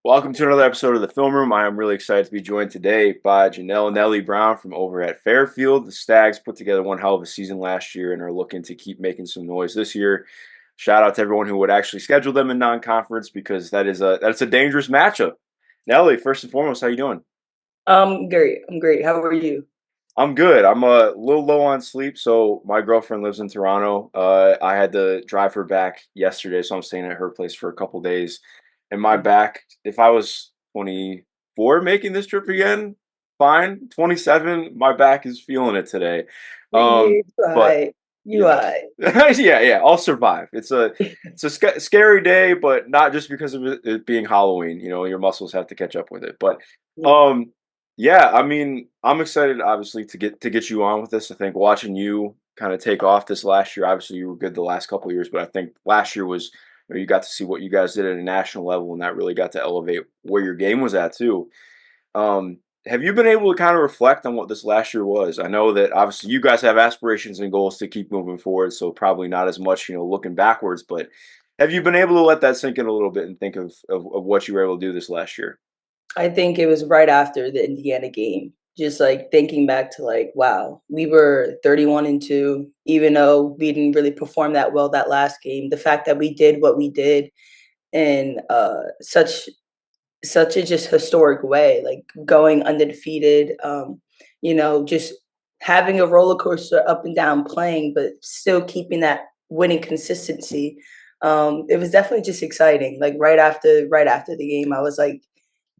Welcome to another episode of the Film Room. I am really excited to be joined today by Janelle Brown from over at Fairfield. The Stags put together one hell of a season last year and are looking to keep making some noise this year. Shout out to everyone who would actually schedule them in non-conference because that's a dangerous matchup. Nelly, first and foremost, how you doing? Great. I'm great. How are you? I'm good. I'm a little low on sleep, so my girlfriend lives in Toronto. I had to drive her back yesterday, so I'm staying at her place for a couple days. And my back, if I was 24 making this trip again, fine. 27, my back is feeling it today. You But alright. you You know, alright. yeah, I'll survive. It's a scary day, but not just because of it being Halloween. You know, your muscles have to catch up with it. But um, yeah, I mean, I'm excited obviously to get you on with this. I think watching you kind of take off this last year. Obviously, you were good the last couple of years, but I think last year was you got to see what you guys did at a national level, and that really got to elevate where your game was at too. Um, have you been able to kind of reflect on what this last year was? I know that obviously you guys have aspirations and goals to keep moving forward, so probably not as much, looking backwards, but have you been able to let that sink in a little bit and think of what you were able to do this last year? I think it was right after the Indiana game. Just like thinking back to like, wow, we were 31-2, even though we didn't really perform that well that last game. The fact that we did what we did in such a just historic way, like going undefeated, just having a roller coaster up and down playing, but still keeping that winning consistency. It was definitely just exciting. Like right after the game, I was like,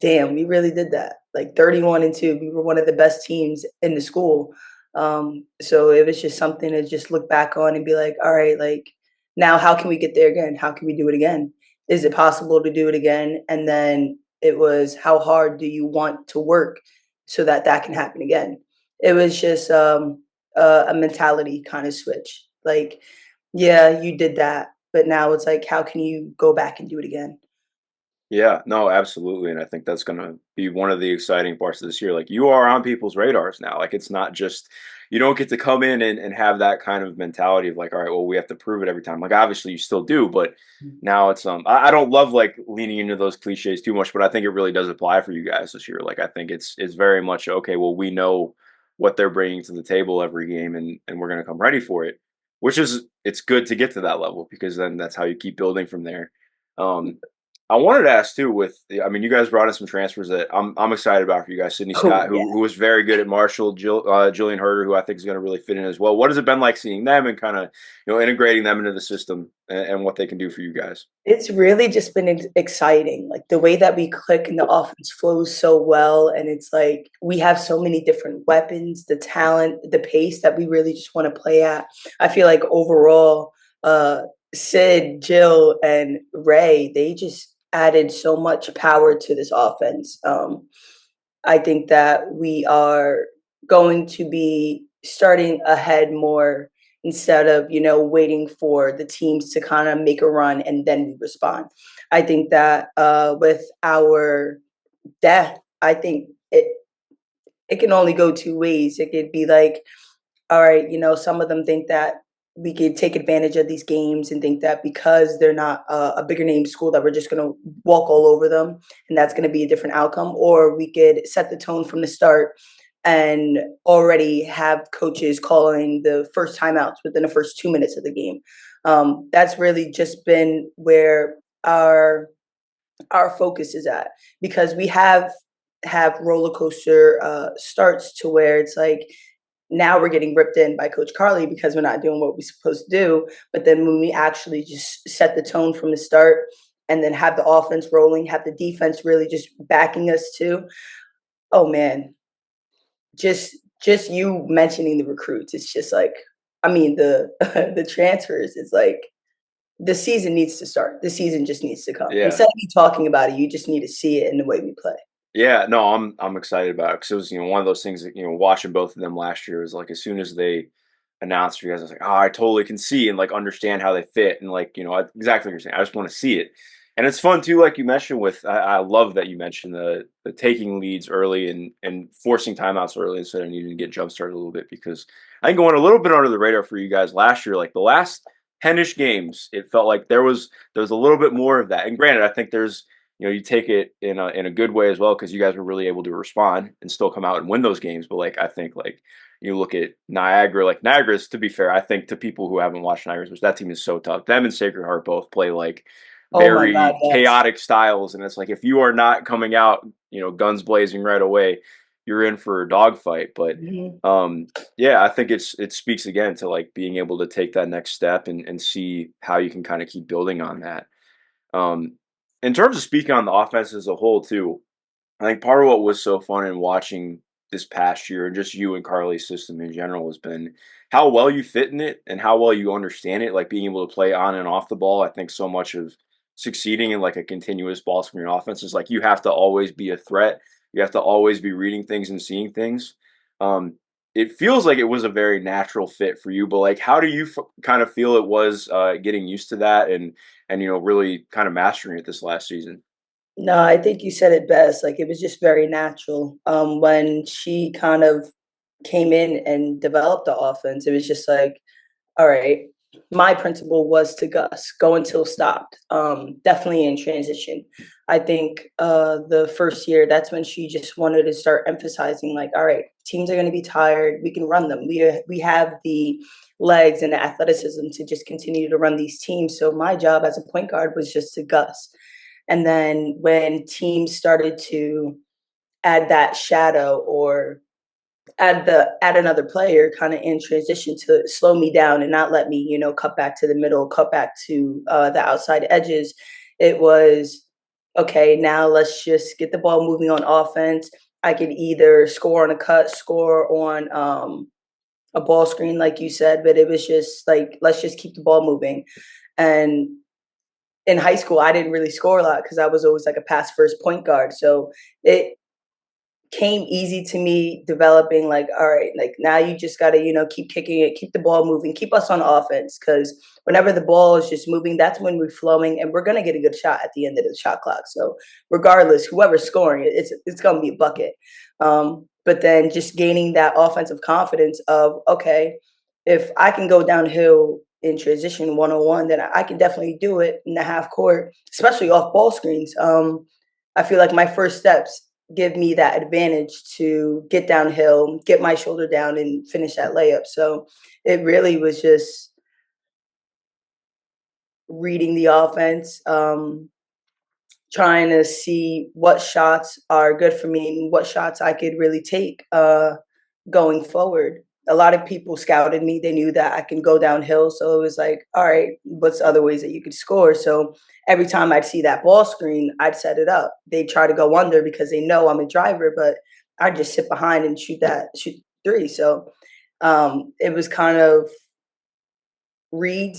damn, we really did that. Like 31-2, we were one of the best teams in the school. So it was just something to just look back on and be like, all right, like now how can we get there again? How can we do it again? Is it possible to do it again? And then it was how hard do you want to work so that that can happen again? It was just a mentality kind of switch. Like, yeah, you did that, but now it's like, how can you go back and do it again? Yeah, no, absolutely. And I think that's going to be one of the exciting parts of this year. Like you are on people's radars now. Like it's not just, you don't get to come in and have that kind of mentality of like, all right, well, we have to prove it every time. Like obviously you still do, but now it's, I don't love like leaning into those cliches too much, but I think it really does apply for you guys this year. Like I think it's very much, okay, well, we know what they're bringing to the table every game and we're going to come ready for it, which is, it's good to get to that level because then that's how you keep building from there. Um, I wanted to ask too. I mean, you guys brought in some transfers that I'm excited about for you guys. Sydney Oh Scott, yeah. who was very good at Marshall, Jillian Herder, who I think is going to really fit in as well. What has it been like seeing them and kind of integrating them into the system and what they can do for you guys? It's really just been exciting. Like the way that we click and the offense flows so well. And it's like we have so many different weapons, the talent, the pace that we really just want to play at. I feel like overall, Sid, Jill, and Ray, they just added so much power to this offense. I think that we are going to be starting ahead more instead of, waiting for the teams to kind of make a run and then we respond. I think that with our depth, I think it can only go two ways. It could be like, all right, some of them think that we could take advantage of these games and think that because they're not a bigger name school that we're just going to walk all over them and that's going to be a different outcome, or we could set the tone from the start and already have coaches calling the first timeouts within the first 2 minutes of the game. That's really just been where our focus is at, because we have roller coaster starts to where it's like now we're getting ripped in by Coach Carly because we're not doing what we're supposed to do. But then when we actually just set the tone from the start and then have the offense rolling, have the defense really just backing us too. Oh man, just you mentioning the recruits, it's just like, I mean the the transfers. It's like the season needs to start. The season just needs to come. Yeah, Instead of me talking about it, you just need to see it in the way we play. yeah, no, I'm excited about it because it was one of those things that watching both of them last year was like as soon as they announced for you guys, I was like, oh, I totally can see and like understand how they fit and like exactly what you're saying. I just want to see it, and it's fun too, like you mentioned. I love that you mentioned the taking leads early and forcing timeouts early instead of needing to get jump started a little bit because I think going a little bit under the radar for you guys last year, like the last 10-ish games, it felt like there was a little bit more of that. And granted, I think there's you take it in a good way as well because you guys were really able to respond and still come out and win those games. But like I think like you look at Niagara, like Niagara's to be fair, I think to people who haven't watched Niagara's, which that team is so tough. Them and Sacred Heart both play like Oh my God, very yes. chaotic styles, and it's like if you are not coming out, guns blazing right away, you're in for a dogfight. But Mhm. um, yeah, I think it speaks again to like being able to take that next step and see how you can kind of keep building on that. Um, in terms of speaking on the offense as a whole, too, I think part of what was so fun in watching this past year and just you and Carly's system in general has been how well you fit in it and how well you understand it, like being able to play on and off the ball. I think so much of succeeding in like a continuous ball screen offense is like you have to always be a threat. You have to always be reading things and seeing things. Um, it feels like it was a very natural fit for you, but like, how do you kind of feel it was getting used to that and really kind of mastering it this last season? No, I think you said it best. Like it was just very natural. When she kind of came in and developed the offense, it was just like, all right, my principle was to go until stopped. Definitely in transition. I think the first year, that's when she just wanted to start emphasizing, like, all right, teams are going to be tired. We can run them. We have the legs and the athleticism to just continue to run these teams. So my job as a point guard was just to Gus. And then when teams started to add that shadow or add another player kind of in transition to slow me down and not let me, cut back to the middle, cut back to the outside edges, it was okay, now let's just get the ball moving on offense. I could either score on a cut, score on a ball screen, like you said, but it was just like, let's just keep the ball moving. And in high school, I didn't really score a lot because I was always like a pass first point guard. So it came easy to me developing like, all right, like now you just got to, keep kicking it, keep the ball moving, keep us on offense. Cause whenever the ball is just moving, that's when we're flowing and we're going to get a good shot at the end of the shot clock. So regardless, whoever's scoring, it's going to be a bucket. But then just gaining that offensive confidence of, okay, if I can go downhill in transition 101, then I can definitely do it in the half court, especially off ball screens. I feel like my first steps give me that advantage to get downhill, get my shoulder down, and finish that layup. So it really was just reading the offense, trying to see what shots are good for me and what shots I could really take going forward. A lot of people scouted me. They knew that I can go downhill. So it was like, all right, what's other ways that you could score? So every time I'd see that ball screen, I'd set it up. They'd try to go under because they know I'm a driver, but I'd just sit behind and shoot three. So it was kind of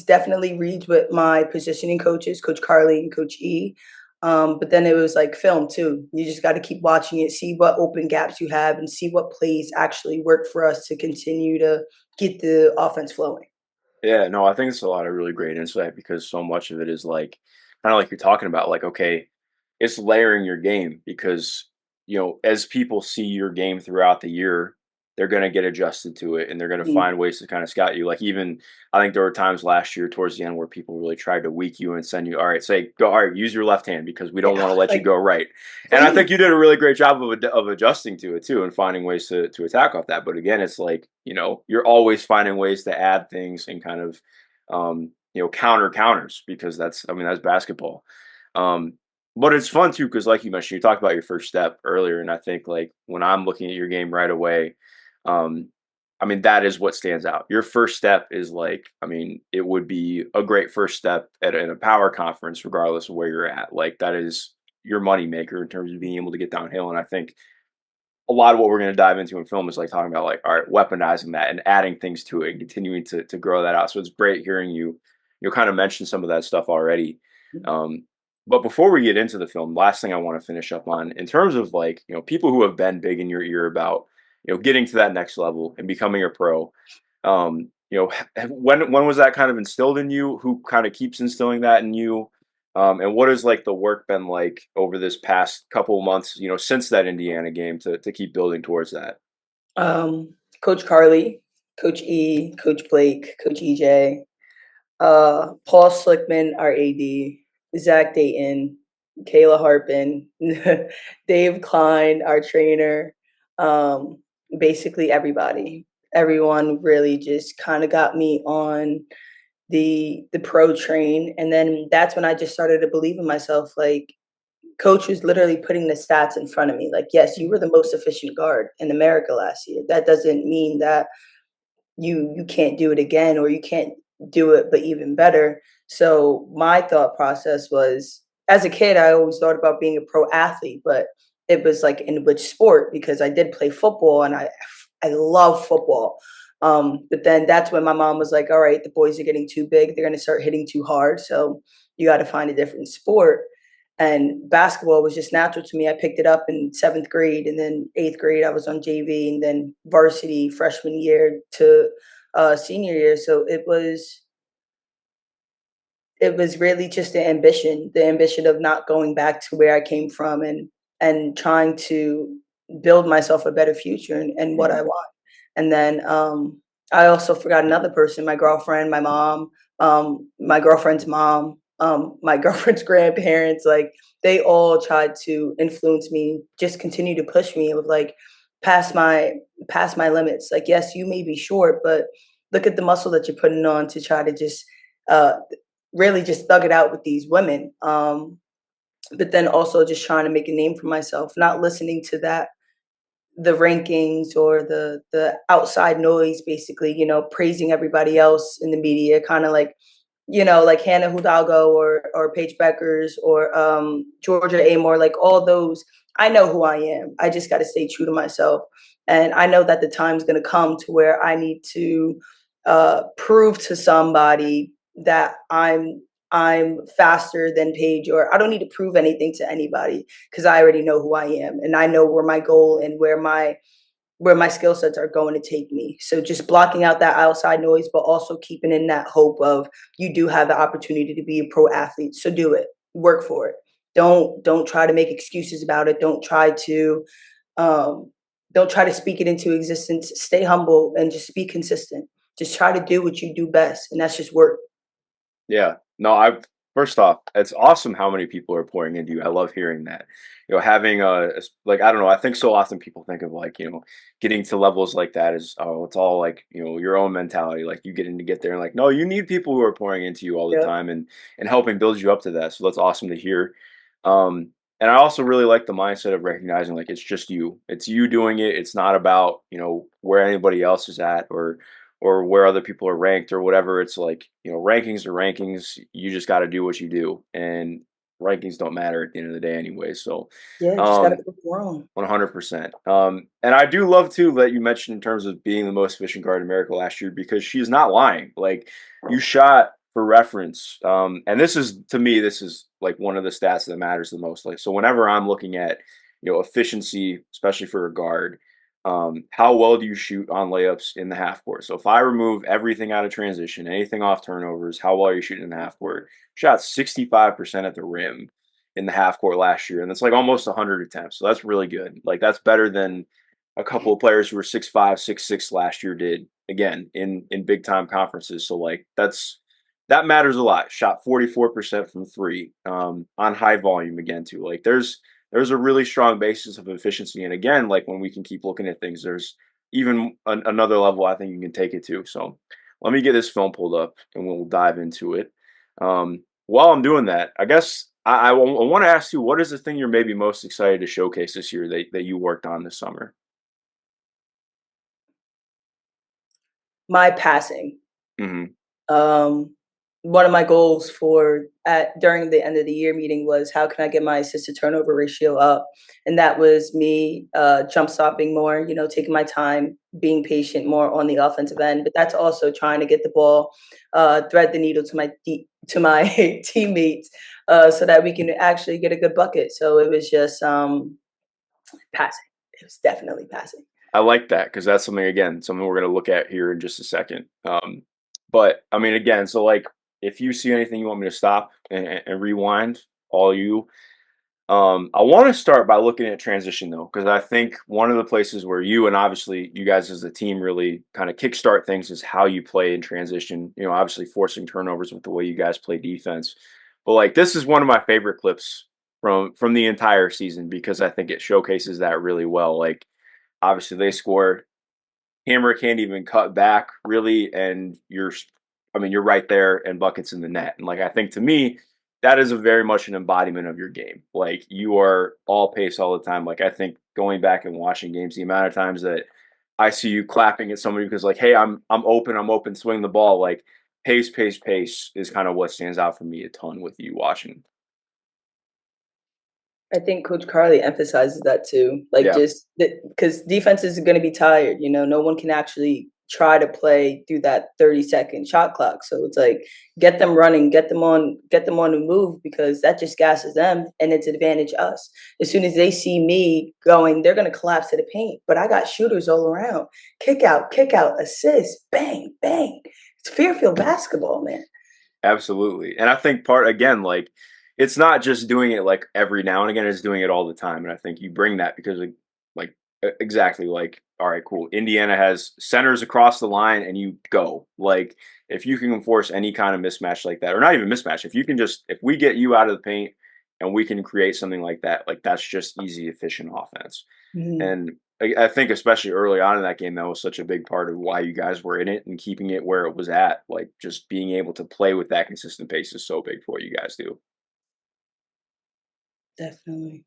definitely reads with my positioning coaches, Coach Carly and Coach E. But then it was like film too. You just got to keep watching it, see what open gaps you have, and see what plays actually work for us to continue to get the offense flowing. Yeah, no, I think it's a lot of really great insight because so much of it is like kind of like you're talking about, like, okay, it's layering your game because, as people see your game throughout the year, they're going to get adjusted to it and they're going to Mm. find ways to kind of scout you. Like, even I think there were times last year towards the end where people really tried to weak you and send you, all right, say, go, all right, use your left hand because we don't Yeah, want to let you like go right. And I think please. you did a really great job of adjusting to it too and finding ways to attack off that. But again, it's like, you're always finding ways to add things and kind of, counters because that's basketball. Um, but it's fun too because, like you mentioned, you talked about your first step earlier, and I think like when I'm looking at your game right away, um, that is what stands out. Your first step is like, it would be a great first step in a power conference, regardless of where you're at. Like that is your money maker in terms of being able to get downhill. And I think a lot of what we're going to dive into in film is like talking about like, all right, weaponizing that and adding things to it and continuing to grow that out. So it's great hearing you kind of mention some of that stuff already. Um, but before we get into the film, last thing I want to finish up on in terms of like, people who have been big in your ear about, getting to that next level and becoming a pro. When was that kind of instilled in you? Who kind of keeps instilling that in you? And what has like the work been like over this past couple of months, since that Indiana game to keep building towards that? Coach Carly, Coach E, Coach Blake, Coach EJ, Paul Slickman, our AD, Zach Dayton. Kayla Harpin, Dave Klein, our trainer, um, basically everybody. Everyone really just kind of got me on the pro train, and then that's when I just started to believe in myself. Like, coach was literally putting the stats in front of me. Like, yes, you were the most efficient guard in America last year. That doesn't mean that you can't do it again, or you can't do it but even better. So my thought process was, as a kid I always thought about being a pro athlete, but it was like, in which sport? Because I did play football, and I love football. But then that's when my mom was like, all right, the boys are getting too big, they're going to start hitting too hard, so you got to find a different sport. And basketball was just natural to me. I picked it up in seventh grade, and then eighth grade I was on JV, and then varsity freshman year to senior year. So it was really just the ambition of not going back to where I came from, and trying to build myself a better future, and what I Mhm. want. And then I also forgot another person, my girlfriend, my mom, my girlfriend's mom, my girlfriend's grandparents. Like, they all tried to influence me, just continue to push me with, like, past my past my limits. Like, yes, you may be short, but look at the muscle that you're putting on to try to just uh, really just thug it out with these women. But then also just trying to make a name for myself, not listening to that, the rankings, or the outside noise, basically, praising everybody else in the media, kind of like, like Hannah Hidalgo, or Paige Beckers, or Georgia Amore, like all those. I know who I am. I just got to stay true to myself, and I know that the time's going to come to where I need to prove to somebody that I'm faster than Paige, or I don't need to prove anything to anybody, because I already know who I am, and I know where my goal and where my skill sets are going to take me. So just blocking out that outside noise, but also keeping in that hope of, you do have the opportunity to be a pro athlete. So do it. Work for it. Don't try to make excuses about it. Um, don't try to speak it into existence. Stay humble and just be consistent. Just try to do what you do best, and that's just work. Yeah. No, I first off, it's awesome how many people are pouring into you. I love hearing that. Having like, I don't know, I think so often people think of, like, getting to levels like that is, oh, it's all like, your own mentality. Like, you getting to get there, and like, no, you need people who are pouring into you all the Yep. time, and helping build you up to that. So that's awesome to hear. And I also really like the mindset of recognizing, like, it's just you. It's you doing it. It's not about, where anybody else is at, or where other people are ranked or whatever. It's like, rankings are rankings. You just got to do what you do, and rankings don't matter at the end of the day anyway. So, Yeah, just gotta um, perform. 100%. And I do love too that you mentioned in terms of being the most efficient guard in America last year, because she's not lying. Like, you shot, for reference, and this is, to me, this is like one of the stats that matters the most. Like, so whenever I'm looking at, efficiency, especially for a guard, how well do you shoot on layups in the half court? So if I remove everything out of transition, anything off turnovers, how well are you shooting in the half court? Shot 65% at the rim in the half court last year, and that's like almost 100 attempts. So that's really good. Like, that's better than a couple of players who were 6'5", 6'6" last year did, again, in big time conferences. So, like, that matters a lot. Shot 44% from three, on high volume again too. Like, there's a really strong basis of efficiency, and again, like, when we can keep looking at things, there's even another level I think you can take it to. So let me get this film pulled up, and we'll dive into it. While I'm doing that, I guess I want to ask you, what is the thing you're maybe most excited to showcase this year that you worked on this summer? My passing. Hmm. Um, One of my goals for at during the end of the year meeting was, how can I get my assist to turnover ratio up? And that was me jump stopping more, taking my time, being patient more on the offensive end. But that's also trying to get the ball, thread the needle to my teammates, so that we can actually get a good bucket. So it was just passing. It was definitely passing. I like that, because that's something we're going to look at here in just a second. But I mean, again, so, like, if you see anything you want me to stop and rewind, all you. I want to start by looking at transition, though, because I think one of the places where you, and obviously you guys as a team, really kind of kickstart things is how you play in transition. Obviously forcing turnovers with the way you guys play defense. But, like, this is one of my favorite clips from the entire season because I think it showcases that really well. Like obviously they score, hammer can't even cut back really, and I mean, you're right there and buckets in the net. And like I think to me, that is a very much an embodiment of your game. Like you are all pace all the time. Like I think going back and watching games, the amount of times that I see you clapping at somebody because like, hey, I'm open, swing the ball. Like pace, pace, pace is kind of what stands out for me a ton with you watching. I think Coach Carly emphasizes that too. Like Yeah, just because defenses are going to be tired. No one can actually try to play through that 30-second shot clock. So it's like get them running, get them on the move because that just gasses them and it's advantage us. As soon as they see me going, they're going to collapse to the paint. But I got shooters all around. Kick out, assist, bang, bang. It's Fairfield basketball, man. absolutely. And I think part again, like it's not just doing it like every now and again, it's doing it all the time. And I think you bring that because like exactly like, all right, cool. Indiana has centers across the line and you go. Like if you can enforce any kind of mismatch like that, or not even mismatch, if you can just if we get you out of the paint and we can create something like that's just easy, efficient offense. Mhm. And I think especially early on in that game, that was such a big part of why you guys were in it and keeping it where it was at. Like just being able to play with that consistent pace is so big for what you guys do. Definitely.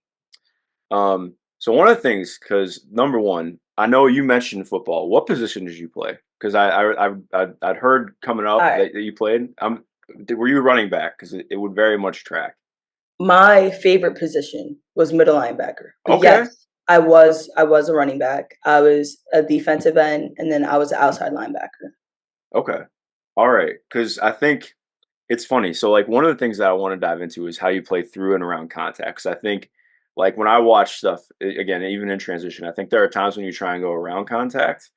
So one of the things, because number one, I know you mentioned football. What position did you play? Because I'd heard coming All up right. that you played. Were you running back? Because it would very much track. My favorite position was middle linebacker. But Okay. yes, I was a running back. I was a defensive end and then I was an outside linebacker. Okay. All right. Because I think it's funny. So, like, one of the things that I want to dive into is how you play through and around contact. 'Cause I think, like, when I watch stuff, again, even in transition, I think there are times when you try and go around contact.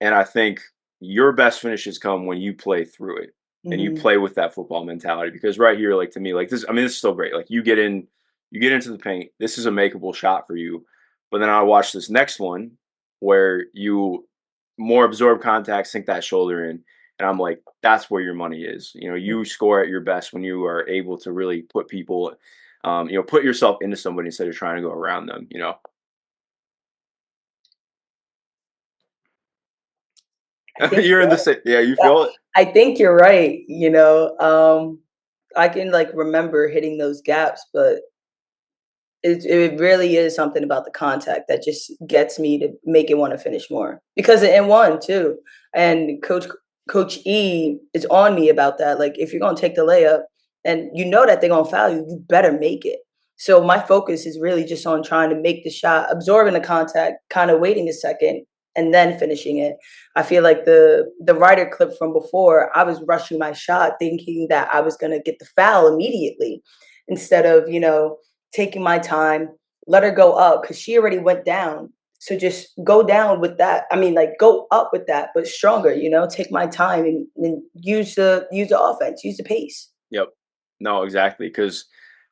And I think your best finishes come when you play through it and you Mhm. play with that football mentality. Because right here, like, to me, like, this, I mean, this is still great. Like, you get into the paint, this is a makeable shot for you. But then I watch this next one where you more absorb contact, sink that shoulder in. And I'm like, that's where your money is. You know, you score at your best when you are able to really put people, put yourself into somebody instead of trying to go around them. You know, I think you're in you're the same. Yeah, you right. feel it. I think you're right. I can like remember hitting those gaps, but it really is something about the contact that just gets me to make it want to finish more because it in one too. And Coach E is on me about that. Like if you're gonna take the layup and you know that they're gonna foul you, you better make it. So my focus is really just on trying to make the shot, absorbing the contact, kind of waiting a second, and then finishing it. I feel like the Ryder clip from before, I was rushing my shot, thinking that I was gonna get the foul immediately, instead of taking my time, let her go up because she already went down. So just go down with that. I mean, like go up with that, but stronger. Take my time and use the offense, use the pace. Yep. No, exactly. Because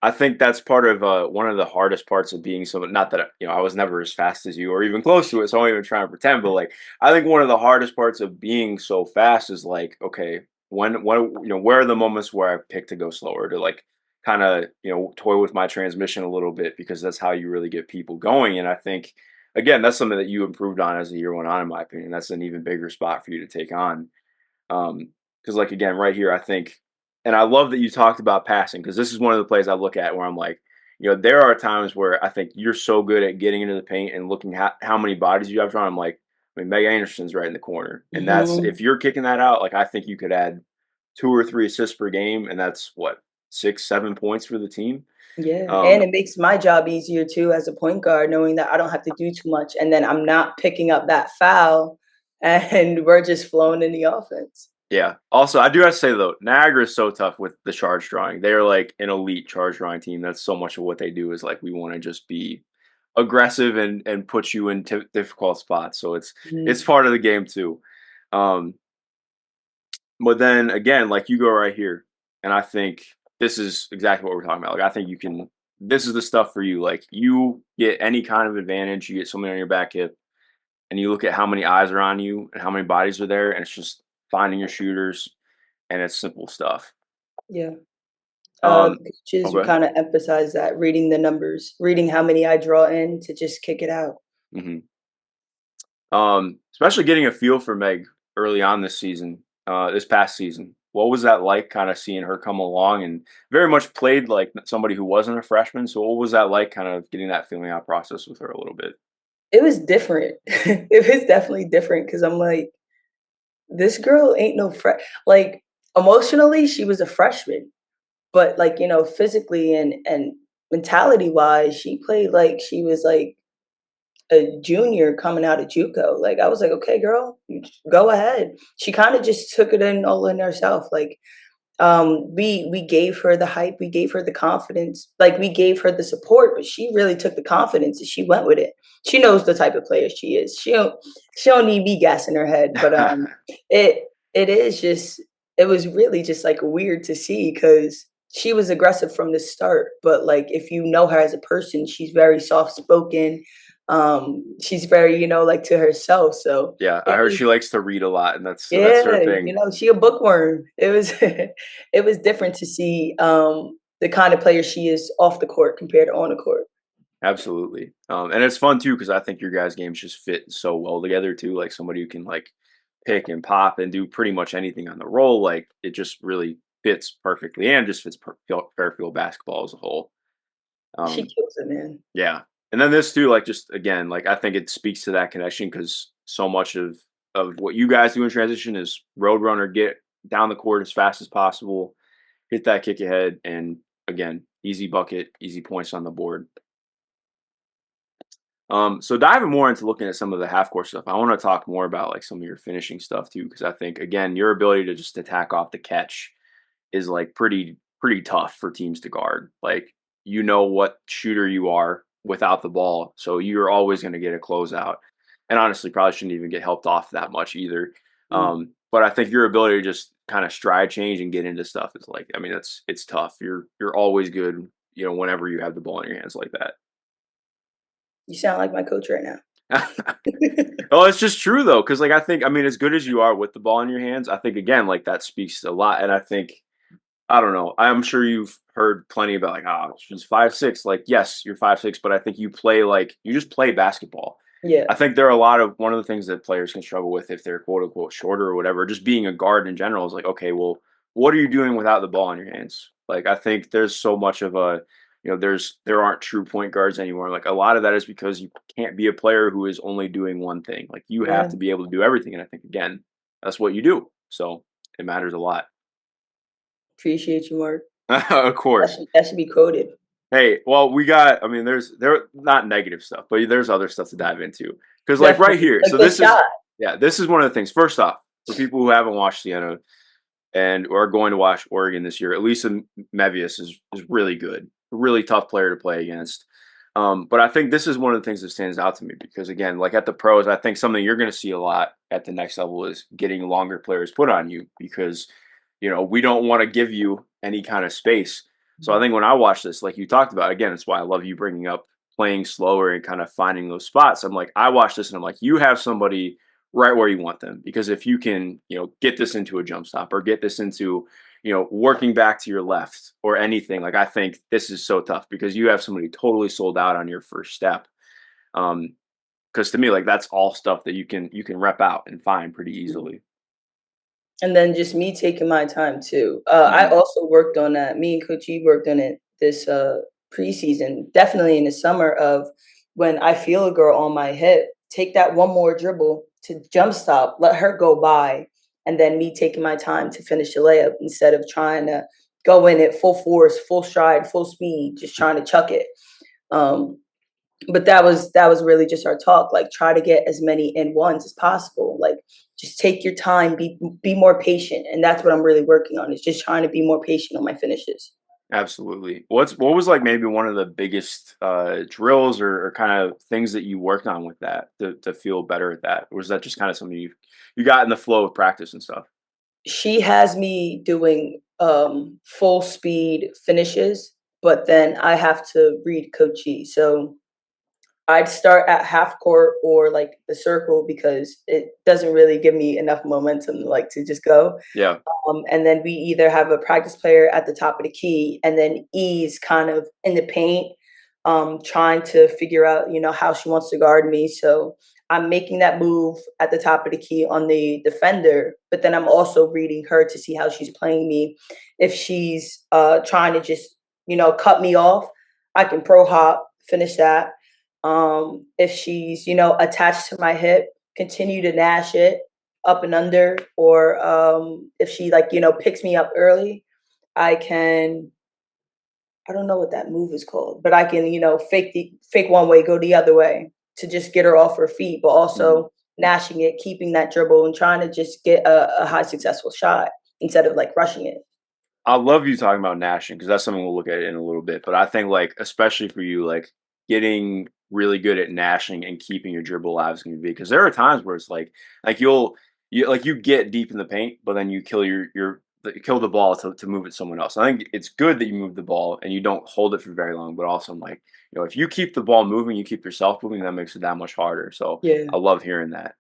I think that's part of one of the hardest parts of being someone. Not that I was never as fast as you or even close to it, so I'm even trying to pretend. But like, I think one of the hardest parts of being so fast is like, okay, when where are the moments where I pick to go slower to like kind of toy with my transmission a little bit because that's how you really get people going. And I think again, that's something that you improved on as the year went on. In my opinion, that's an even bigger spot for you to take on. Because like again, right here, I think, and I love that you talked about passing because this is one of the plays I look at where I'm like, there are times where I think you're so good at getting into the paint and looking how many bodies you have drawn. I'm like, I mean, Meg Anderson's right in the corner, and that's Mhm. if you're kicking that out, like I think you could add 2 or 3 assists per game, and that's what 6, 7 points for the team. Yeah, and Um, it makes my job easier too as a point guard, knowing that I don't have to do too much, and then I'm not picking up that foul, and we're just flowing in the offense. Yeah. Also, I do have to say though, Niagara is so tough with the charge drawing. They are like an elite charge drawing team. That's so much of what they do is like we want to just be aggressive and put you in difficult spots. So it's Mhm. part of the game too. Um, but then again, like you go right here, and I think this is exactly what we're talking about. Like I think you can. This is the stuff for you. Like you get any kind of advantage, you get somebody on your back hip, and you look at how many eyes are on you and how many bodies are there, and it's just finding your shooters, and it's simple stuff. Yeah. Um, The coaches would okay. kind of emphasize that, reading the numbers, reading how many I draw in to just kick it out. Hmm. Especially getting a feel for Meg early on this season, this past season. What was that like, kind of seeing her come along and very much played like somebody who wasn't a freshman? So, what was that like, kind of getting that feeling out process with her a little bit? It was different. It was definitely different because I'm like, this girl ain't no like emotionally, she was a freshman, but like physically and mentality wise, she played like she was like a junior coming out of JUCO. Like I was like, okay, girl, you go ahead. She kind of just took it in all in herself. Like we gave her the hype, we gave her the confidence, like we gave her the support, but she really took the confidence and she went with it. She knows the type of player she is. She don't need me gassing her head, but it it is just it was really just like weird to see because she was aggressive from the start, but like if you know her as a person, she's very soft spoken. She's very like to herself, so Yeah, I it heard was she likes to read a lot, and that's her yeah, thing. she a bookworm. It was it was different to see the kind of player she is off the court compared to on the court. Absolutely. And it's fun too because I think your guys' games just fit so well together too. Like somebody who can like pick and pop and do pretty much anything on the roll. Like it just really fits perfectly and just fits Fairfield basketball as a whole. She Um, kills it, man. yeah. And then this too, like just again, like I think it speaks to that connection because so much of what you guys do in transition is road runner, get down the court as fast as possible, hit that kick ahead, and again, easy bucket, easy points on the board. So diving more into looking at some of the half court stuff, I want to talk more about like some of your finishing stuff too, because I think again, your ability to just attack off the catch is like pretty tough for teams to guard. Like you know what shooter you are without the ball, so you're always going to get a closeout. And honestly, probably shouldn't even get helped off that much either. Mm. But I think your ability to just kind of stride change and get into stuff is like, I mean, it's tough. You're always good, whenever you have the ball in your hands like that. You sound like my coach right now. Oh, it's just true though, because like I think, I mean, as good as you are with the ball in your hands, I think again, like that speaks a lot. And I think, I don't know, I'm sure you've heard plenty about like, she's 5'6". Like, yes, you're 5'6", but I think you just play basketball. Yeah, I think there are a lot of one of the things that players can struggle with if they're quote unquote shorter or whatever, just being a guard in general is like, okay, well, what are you doing without the ball in your hands? Like, I think there's so much of a, there aren't true point guards anymore. Like a lot of that is because you can't be a player who is only doing one thing. Like you have yeah. to be able to do everything. And I think again, that's what you do. So it matters a lot. Appreciate you, Mark. Of course. That should be quoted. Hey, well, I mean, there not negative stuff, but there's other stuff to dive into. Because like right Definitely here, a so good shot. yeah, this is one of the things. First off, for people who haven't watched Siena and are going to watch Oregon this year, Elisa Mevius is really good, a really tough player to play against. But I think this is one of the things that stands out to me because again, like at the pros, I think something you're going to see a lot at the next level is getting longer players put on you because we don't want to give you any kind of space. So I think when I watch this, like you talked about, again, it's why I love you bringing up playing slower and kind of finding those spots. I'm like, I watch this and I'm like, you have somebody right where you want them because if you can, get this into a jump stop or get this into, working back to your left or anything, like I think this is so tough because you have somebody totally sold out on your first step. Because to me, like that's all stuff that you can rep out and find pretty easily. And then just me taking my time too. I Hmm. also worked on that. Me and Coach E worked on it this preseason, definitely in the summer of when I feel a girl on my hip, take that one more dribble to jump stop, let her go by, and then me taking my time to finish the layup instead of trying to go in at full force, full stride, full speed, just trying to chuck it. Um, but that was really just our talk, like try to get as many in ones as possible, like just take your time, be more patient, and that's what I'm really working on, is just trying to be more patient on my finishes. Absolutely. What was like maybe one of the biggest drills or kind of things that you worked on with that to feel better at that? Or was that just kind of something you got in the flow of practice and stuff? She has me doing full speed finishes, but then I have to read Coach E. So I'd start at half court or like the circle because it doesn't really give me enough momentum like to just go. Yeah. And then we either have a practice player at the top of the key, and then E's kind of in the paint, trying to figure out, how she wants to guard me. So I'm making that move at the top of the key on the defender, but then I'm also reading her to see how she's playing me. If she's trying to just, cut me off, I can pro hop, finish that. If she's, attached to my hip, continue to nash it up and under, or if she like, picks me up early, I can, I don't know what that move is called, but I can, fake one way, go the other way to just get her off her feet, but Mhm. also gnashing it, keeping that dribble and trying to just get a high successful shot instead of like rushing it. I love you talking about gnashing because that's something we'll look at in a little bit. But I think like especially for you, like getting really good at gnashing and keeping your dribble alive is going to be because there are times where it's like you get deep in the paint, but then you kill kill the ball to move it to someone else. I think it's good that you move the ball and you don't hold it for very long, but also I'm like, if you keep the ball moving, you keep yourself moving, that makes it that much harder. So Yeah. I love hearing that.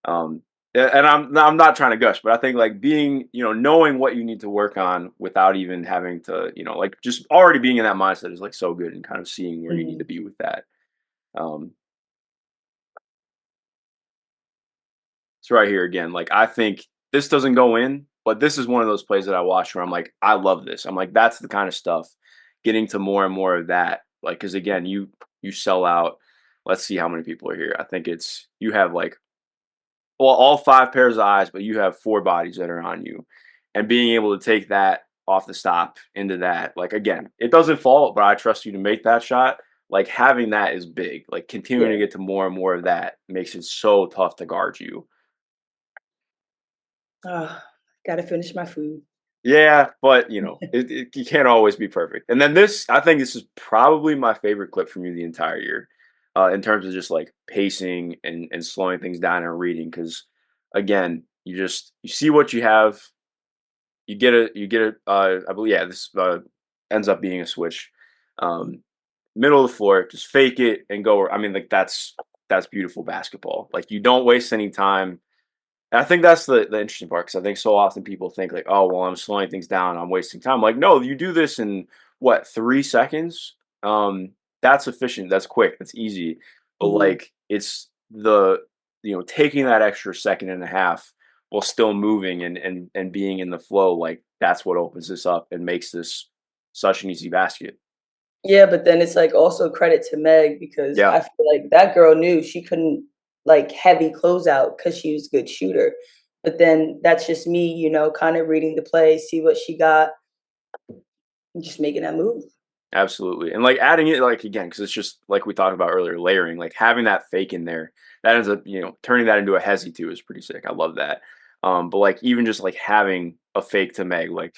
Um, and I'm not trying to gush, but I think like being, knowing what you need to work on without even having to, like just already being in that mindset is like so good and kind of seeing where you need to Mhm. be with that. Um, so right here again, like I think this doesn't go in, but this is one of those plays that I watch where I'm like, I love this. I'm like, that's the kind of stuff. Getting to more and more of that, like, because again, you sell out. Let's see how many people are here. I think it's you have like all five pairs of eyes, but you have four bodies that are on you. And being able to take that off the stop into that, like again, it doesn't fall, but I trust you to make that shot. Like having that is big. Like continuing to Yeah. get to more and more of that makes it so tough to guard you. Gotta finish my food. Yeah, but you can't always be perfect. And then I think this is probably my favorite clip from you the entire year, in terms of just like pacing and slowing things down and reading. Because again, you see what you have, I believe, yeah, this ends up being a switch. Middle of the floor, just fake it and go. I mean, like that's beautiful basketball. Like you don't waste any time. And I think that's the interesting part because I think so often people think like, oh, well, I'm slowing things down, I'm wasting time. Like, no, you do this in what 3 seconds. That's efficient. That's quick. That's easy. But Mhm. like, it's the taking that extra second and a half while still moving and being in the flow. Like that's what opens this up and makes this such an easy basket. Yeah, but then it's like also credit to Meg because Yeah, I feel like that girl knew she couldn't like heavy closeout because she was a good shooter. But then that's just me, kind of reading the play, see what she got, and just making that move. absolutely. And like adding it like again, because it's just like we talked about earlier, layering, like having that fake in there, that ends up, turning that into a hezzy too is pretty sick. I love that. But like even just like having a fake to Meg, like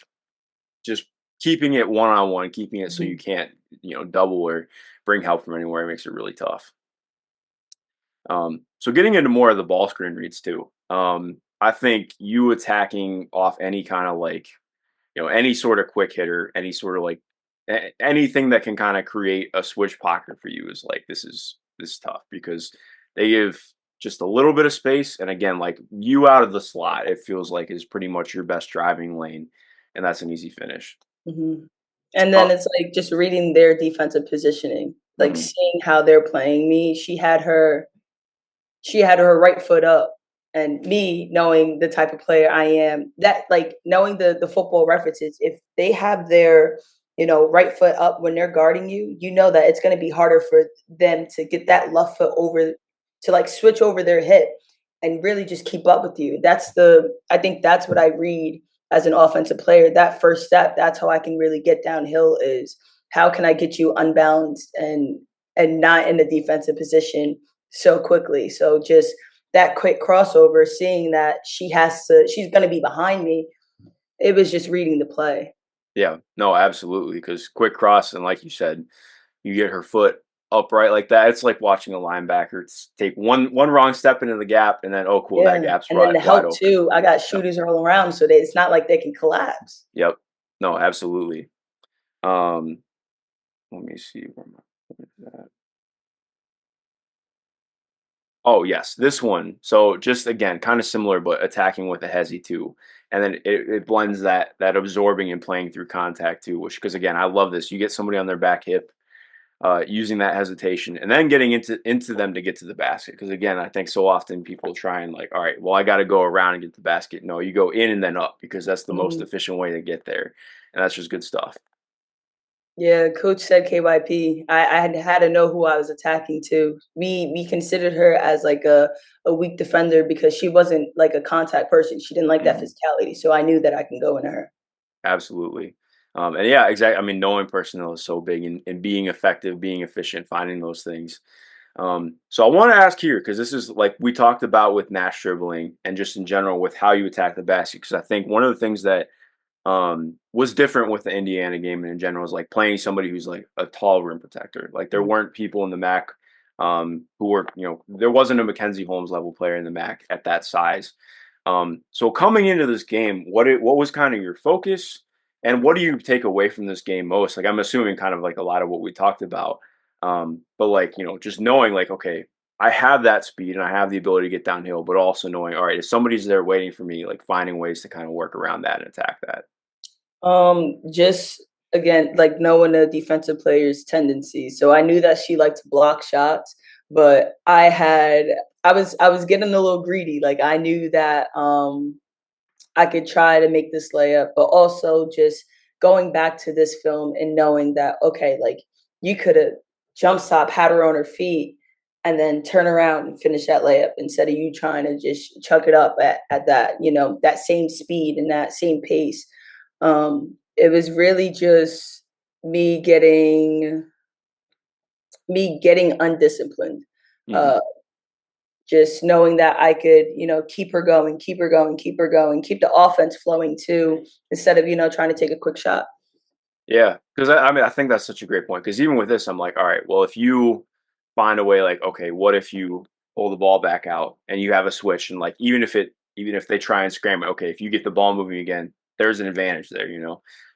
just keeping it one on one, keeping it so you Mhm. can't, double or bring help from anywhere makes it really tough. So getting into more of the ball screen reads too. I think you attacking off any kind of like any sort of quick hitter, any sort of like anything that can kind of create a switch pocket for you is like this is tough because they give just a little bit of space, and again, like you out of the slot, it feels like is pretty much your best driving lane, and that's an easy finish. Mhm. And Uh, then it's like just reading their defensive positioning, like mhm, seeing how they're playing me. She had her right foot up, and me knowing the type of player I am, that like knowing the football references, if they have their right foot up when they're guarding you, you know that it's going to be harder for them to get that left foot over to like switch over their hip and really just keep up with you. I think that's what I read as an offensive player. That first step, that's how I can really get downhill is how can I get you unbalanced and not in a defensive position so quickly. So just that quick crossover, seeing that she's going to be behind me. It was just reading the play. yeah, no, absolutely, because quick cross and like you said, you get her foot upright like that. It's like watching a linebacker take one wrong step into the gap, and then oh cool, that Yeah. gap's And then the wide help open. too, I got Yep, shooters all around, so it's not like they can collapse. yep. No, absolutely. Um, Let me see where my point is at. Oh yes, this one. So just again, kind of similar, but attacking with a hezi too, and then it blends that absorbing and playing through contact too. Which because again, I love this. You get somebody on their back hip, using that hesitation, and then getting into them to get to the basket. Because again, I think so often people try and like, all right, well, I got to go around and get the basket. No, you go in and then up because that's the most Mhm. efficient way to get there, and that's just good stuff. Yeah, coach said KYP. I had to know who I was attacking too. We considered her as like a weak defender because she wasn't like a contact person. She didn't like that Mhm. physicality. So I knew that I can go into her. Absolutely. And yeah, exactly. I mean, knowing personnel is so big and being effective, being efficient, finding those things. So I want to ask here, because this is like we talked about with Nash dribbling and just in general with how you attack the basket. Because I think one of the things that was different with the Indiana game and in general is like playing somebody who's like a tall rim protector. Like there Mhm. weren't people in the MAC who were, there wasn't a Mackenzie Holmes level player in the MAC at that size. So coming into this game, what was kind of your focus, and what do you take away from this game most? Like I'm assuming kind of like a lot of what we talked about, but like just knowing like okay, I have that speed and I have the ability to get downhill, but also knowing all right, if somebody's there waiting for me, like finding ways to kind of work around that and attack that. Just again, like knowing a defensive player's tendencies. So I knew that she liked to block shots, but I was getting a little greedy. Like I knew that I could try to make this layup, but also just going back to this film and knowing that okay, like you could have jump stop, had her on her feet, and then turn around and finish that layup instead of you trying to just chuck it up at that, that same speed and that same pace. It was really just me getting me getting undisciplined. Mhm. Uh, just knowing that I could, keep her going, keep her going, keep her going, keep the offense flowing too, instead of, trying to take a quick shot. Yeah, because I mean, I think that's such a great point. Because even with this, I'm like, all right, well, if you find a way, like, okay, what if you pull the ball back out and you have a switch, and like, even if they try and scram it, okay, if you get the ball moving again, there's an advantage there.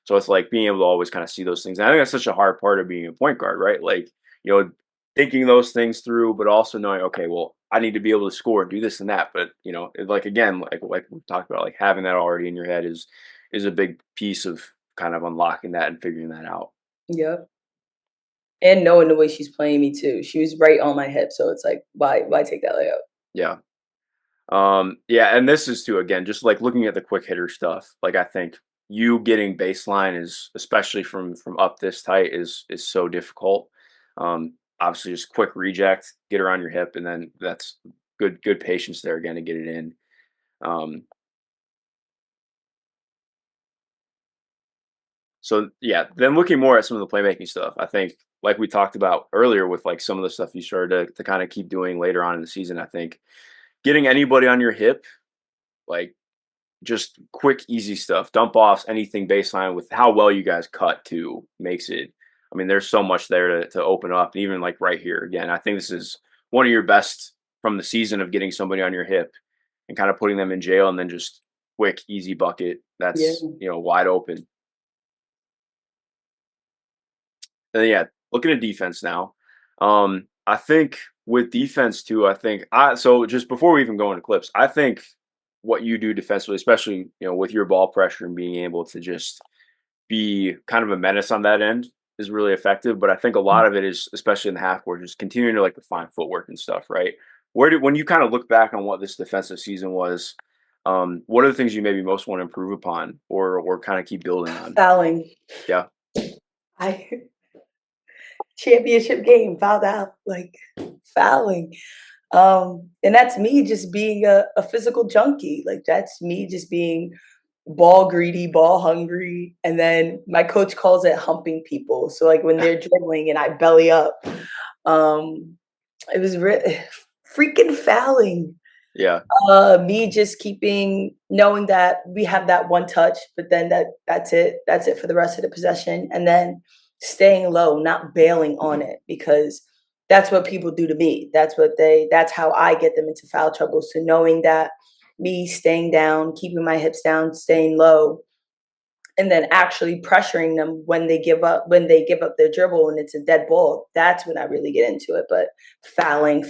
So it's like being able to always kind of see those things. And I think that's such a hard part of being a point guard, right? Like, you know, thinking those things through, but also knowing, okay, well, I need to be able to score, do this and that. But like again, like we talked about, like having that already in your head is a big piece of kind of unlocking that and figuring that out. Yep. And knowing the way she's playing me too. She was right on my hip. So it's like, why take that layup? Yeah. Yeah, and this is too again, just like looking at the quick hitter stuff. Like I think you getting baseline is especially from up this tight is so difficult. Obviously just quick reject, get around your hip, and then that's good patience there again to get it in. Um, so yeah, then looking more at some of the playmaking stuff, I think like we talked about earlier with like some of the stuff you started to kind of keep doing later on in the season, I think getting anybody on your hip, like just quick, easy stuff, dump offs, anything baseline with how well you guys cut too makes it. I mean, there's so much there to open up. Even like right here again, I think this is one of your best from the season of getting somebody on your hip and kind of putting them in jail, and then just quick, easy bucket Yeah. that's wide open. And yeah, looking at defense now. I think with defense too, I think I so just before we even go into clips, I think what you do defensively, especially with your ball pressure and being able to just be kind of a menace on that end, is really effective. But I think a lot of it is, especially in the half court, just continuing to like refine footwork and stuff, right? When you kind of look back on what this defensive season was, what are the things you maybe most want to improve upon or kind of keep building on? Fouling. Yeah. I championship game, fouled out, like fouling. And that's me just being a physical junkie. Like that's me just being ball greedy, ball hungry. And then my coach calls it humping people. So like when they're dribbling and I belly up, um, it was freaking fouling. Yeah. Me just keeping knowing that we have that one touch, but then that's it. That's it for the rest of the possession. And then staying low, not bailing on it because that's what people do to me. That's how I get them into foul trouble. So knowing that me staying down, keeping my hips down, staying low, and then actually pressuring them when they give up their dribble and it's a dead ball. That's when I really get into it. But fouling.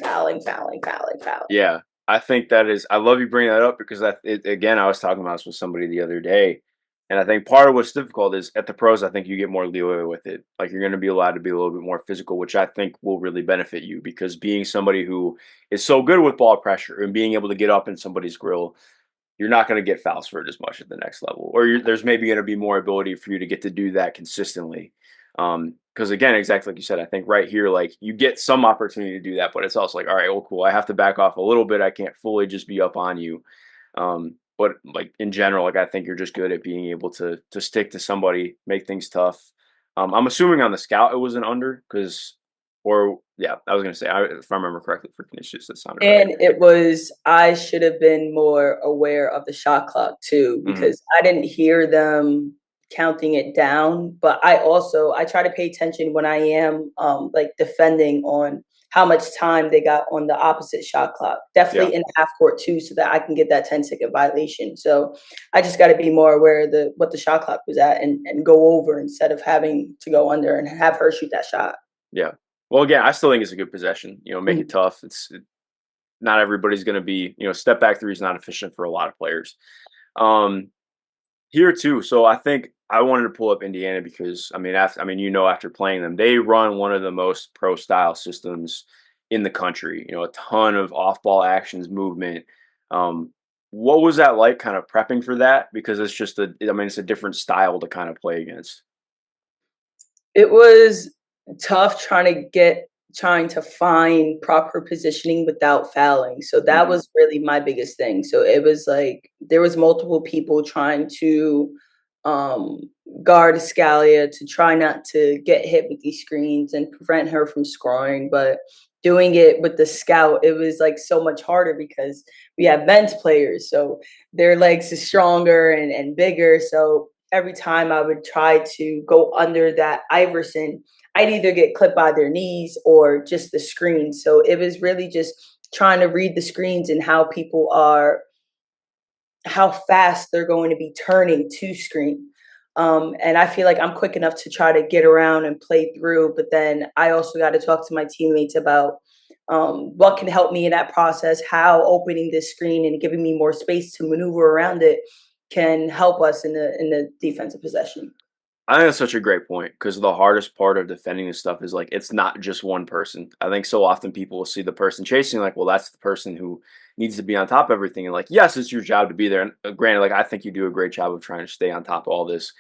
Yeah, I think that is. I love you bringing that up because again, I was talking about this with somebody the other day, and I think part of what's difficult is at the pros. I think you get more leeway with it. Like you're going to be allowed to be a little bit more physical, which I think will really benefit you because being somebody who is so good with ball pressure and being able to get up in somebody's grill, you're not going to get fouls for it as much at the next level, or there's maybe going to be more ability for you to get to do that consistently. Because again, exactly like you said, I think right here, like you get some opportunity to do that, but it's also like, all right, well, cool. I have to back off a little bit. I can't fully just be up on you. But like in general, like I think you're just good at being able to stick to somebody, make things tough. I'm assuming on the scout it was an under because, or yeah, I was gonna say if I remember correctly for Canisius, that sounded right. And it was, I should have been more aware of the shot clock too, Hmm. because I didn't hear them counting it down. But I try to pay attention when I am like defending on how much time they got on the opposite shot clock. Yeah. Definitely in half court too, so that I can get that 10-second violation. So I just got to be more aware of what the shot clock was at and go over instead of having to go under and have her shoot that shot. Yeah. Well, again, I still think it's a good possession. Make it Mhm. tough. Not everybody's going to be, step back three is not efficient for a lot of players. Um, Here too. So I think I wanted to pull up Indiana because after playing them, they run one of the most pro style systems in the country. A ton of off ball actions, movement. Um, what was that like, kind of prepping for that? Because it's a different style to kind of play against. It was tough trying to find proper positioning without fouling. So that Hmm. was really my biggest thing. So it was like there was multiple people trying to um guard Scalia to try not to get hit with these screens and prevent her from scoring. But doing it with the scout, it was like so much harder because we have men's players. So their legs is stronger and bigger. So every time I would try to go under that Iverson, I'd either get clipped by their knees or just the screen. So it was really just trying to read the screens and how fast they're going to be turning to screen. And I feel like I'm quick enough to try to get around and play through, but then I also got to talk to my teammates about what can help me in that process, how opening this screen and giving me more space to maneuver around it can help us in the defensive possession. I think that's such a great point because the hardest part of defending this stuff is like it's not just one person. I think so often people will see the person chasing, like, well, that's the person who needs to be on top of everything. And like, yes, it's your job to be there. And granted, like I think you do a great job of trying to stay on top of all this.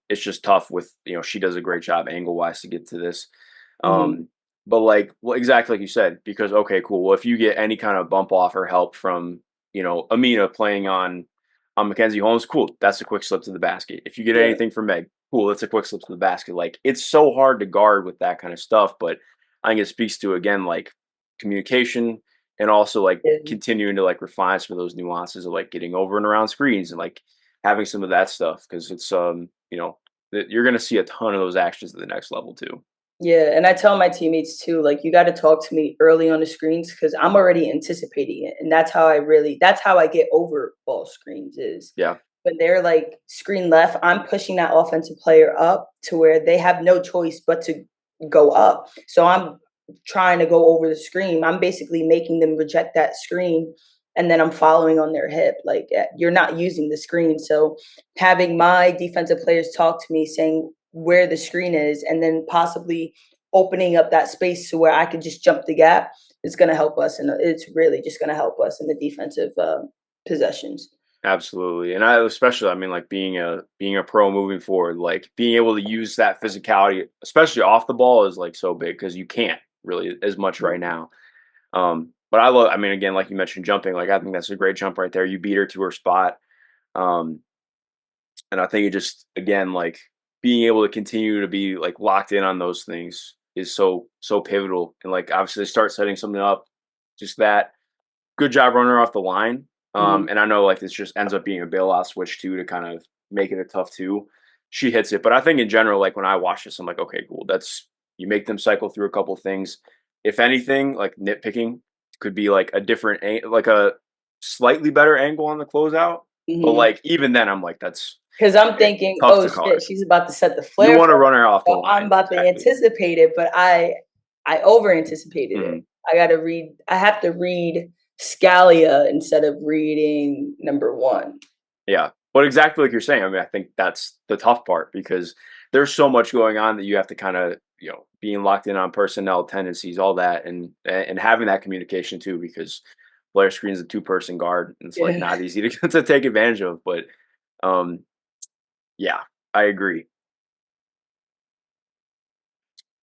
It's just tough with she does a great job angle wise to get to this. Mhm. Um, but like, well, exactly like you said, because okay, cool. Well, if you get any kind of bump off or help from Amina playing on Mackenzie Holmes, cool. That's a quick slip to the basket. If you get Yeah. anything from Meg, cool. That's a quick slip to the basket. Like it's so hard to guard with that kind of stuff, but I think it speaks to again like communication and also like Yeah. continuing to like refine some of those nuances of like getting over and around screens and like having some of that stuff because it's you're gonna see a ton of those actions at the next level too. Yeah, and I tell my teammates too, like you got to talk to me early on the screens because I'm already anticipating it, and that's how I get over ball screens is Yeah. when they're like screen left, I'm pushing that offensive player up to where they have no choice but to go up. So I'm trying to go over the screen. I'm basically making them reject that screen, and then I'm following on their hip. Like you're not using the screen, so having my defensive players talk to me saying where the screen is and then possibly opening up that space to where I could just jump the gap is going to help us. And it's really just going to help us in the defensive possessions. Absolutely. And I especially I mean like being a pro moving forward, like being able to use that physicality, especially off the ball, is like so big because you can't really as much right now. But I mean again, like you mentioned jumping, like I think that's a great jump right there. You beat her to her spot. Um and I think it just again like being able to continue to be like locked in on those things is so pivotal. And like obviously start setting something up, just that good job running her off the line. Mhm. And I know like this just ends up being a bailout switch too to kind of make it a tough two. She hits it, but I think in general, like when I watch this, I'm like, okay, cool. That's you make them cycle through a couple things. If anything, like nitpicking could be like a like a slightly better angle on the closeout. But Mhm. like even then, I'm like, that's Because I'm thinking, Tough oh to call shit, it. she's about to set the You flare want to for run her off the so I'm line. about to Exactly. anticipate it, but I over anticipated it. Mhm. I have to read Scalia instead of reading number one. Yeah. But exactly like you're saying, I mean, I think that's the tough part because there's so much going on that you have to kind of, being locked in on personnel tendencies, all that, and having that communication too, because Blair Screen's a two-person guard, and it's like Yeah. not easy to to take advantage of. But um, yeah, I agree.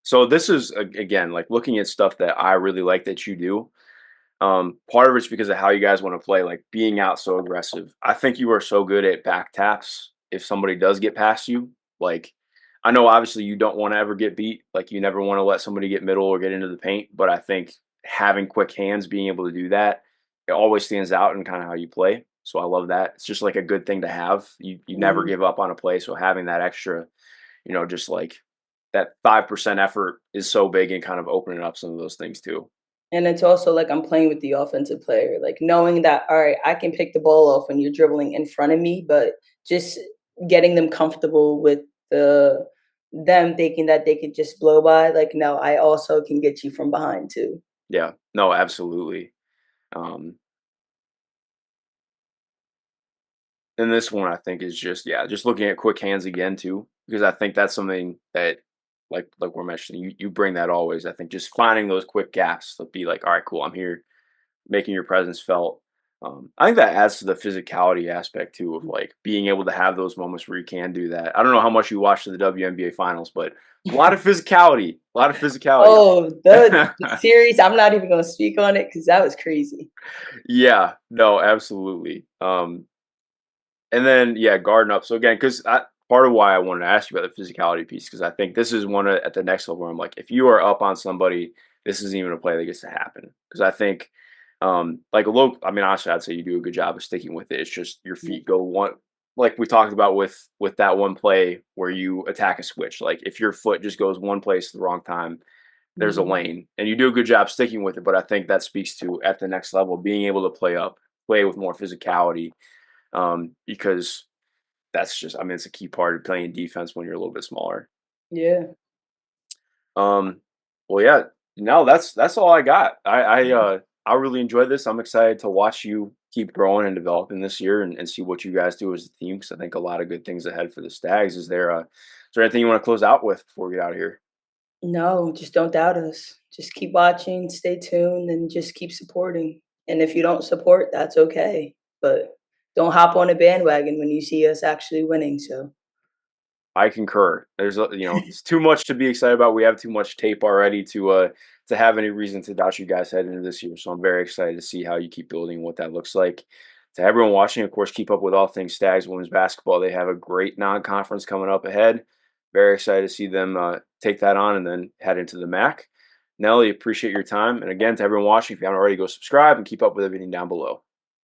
So this is again like looking at stuff that I really like that you do. Part of it's because of how you guys want to play, like being out so aggressive. I think you are so good at back taps. If somebody does get past you, like I know obviously you don't want to ever get beat. Like you never want to let somebody get middle or get into the paint. But I think having quick hands, being able to do that, it always stands out in kind of how you play. So I love that. It's just like a good thing to have. You never Mhm. give up on a play. So having that extra, just like that 5% effort is so big and kind of opening up some of those things too. And it's also like I'm playing with the offensive player, like knowing that, all right, I can pick the ball off when you're dribbling in front of me, but just getting them comfortable with the them thinking that they could just blow by. Like, no, I also can get you from behind too. Yeah. No, absolutely. Um, and this one I think is just just looking at quick hands again too, because I think that's something that like we're mentioning, you bring that always. I think just finding those quick gaps to be like, all right, cool, I'm here, making your presence felt. I think that adds to the physicality aspect too of like being able to have those moments where you can do that. I don't know how much you watched the WNBA finals, but a lot of physicality, a lot of physicality. Oh, the series, I'm not even gonna speak on it because that was crazy. Yeah, no, absolutely. And then guarding up. So again, because part of why I wanted to ask you about the physicality piece, because I think this is one at the next level where I'm like, if you are up on somebody, this isn't even a play that gets to happen. Because I think, like a low, I mean, honestly, I'd say you do a good job of sticking with it. It's just your feet go one, like we talked about with that one play where you attack a switch. Like if your foot just goes one place at the wrong time, there's a Mhm. lane, and you do a good job sticking with it. But I think that speaks to at the next level being able to play up, play with more physicality, because that's just, I mean, it's a key part of playing defense when you're a little bit smaller. Yeah. Um, well, yeah, no, that's all I got. I really enjoyed this. I'm excited to watch you keep growing and developing this year and see what you guys do as a team. Because I think a lot of good things ahead for the Stags. Is there anything you want to close out with before we get out of here? No, just don't doubt us. Just keep watching, stay tuned, and just keep supporting. And if you don't support, that's okay. But don't hop on a bandwagon when you see us actually winning. So I concur. It's too much to be excited about. We have too much tape already to have any reason to doubt you guys heading into this year. So I'm very excited to see how you keep building, what that looks like. To everyone watching, of course, keep up with all things Stags women's basketball. They have a great non-conference coming up ahead. Very excited to see them take that on and then head into the MAC. Nelly, appreciate your time. And again, to everyone watching, if you haven't already, go subscribe and keep up with everything down below.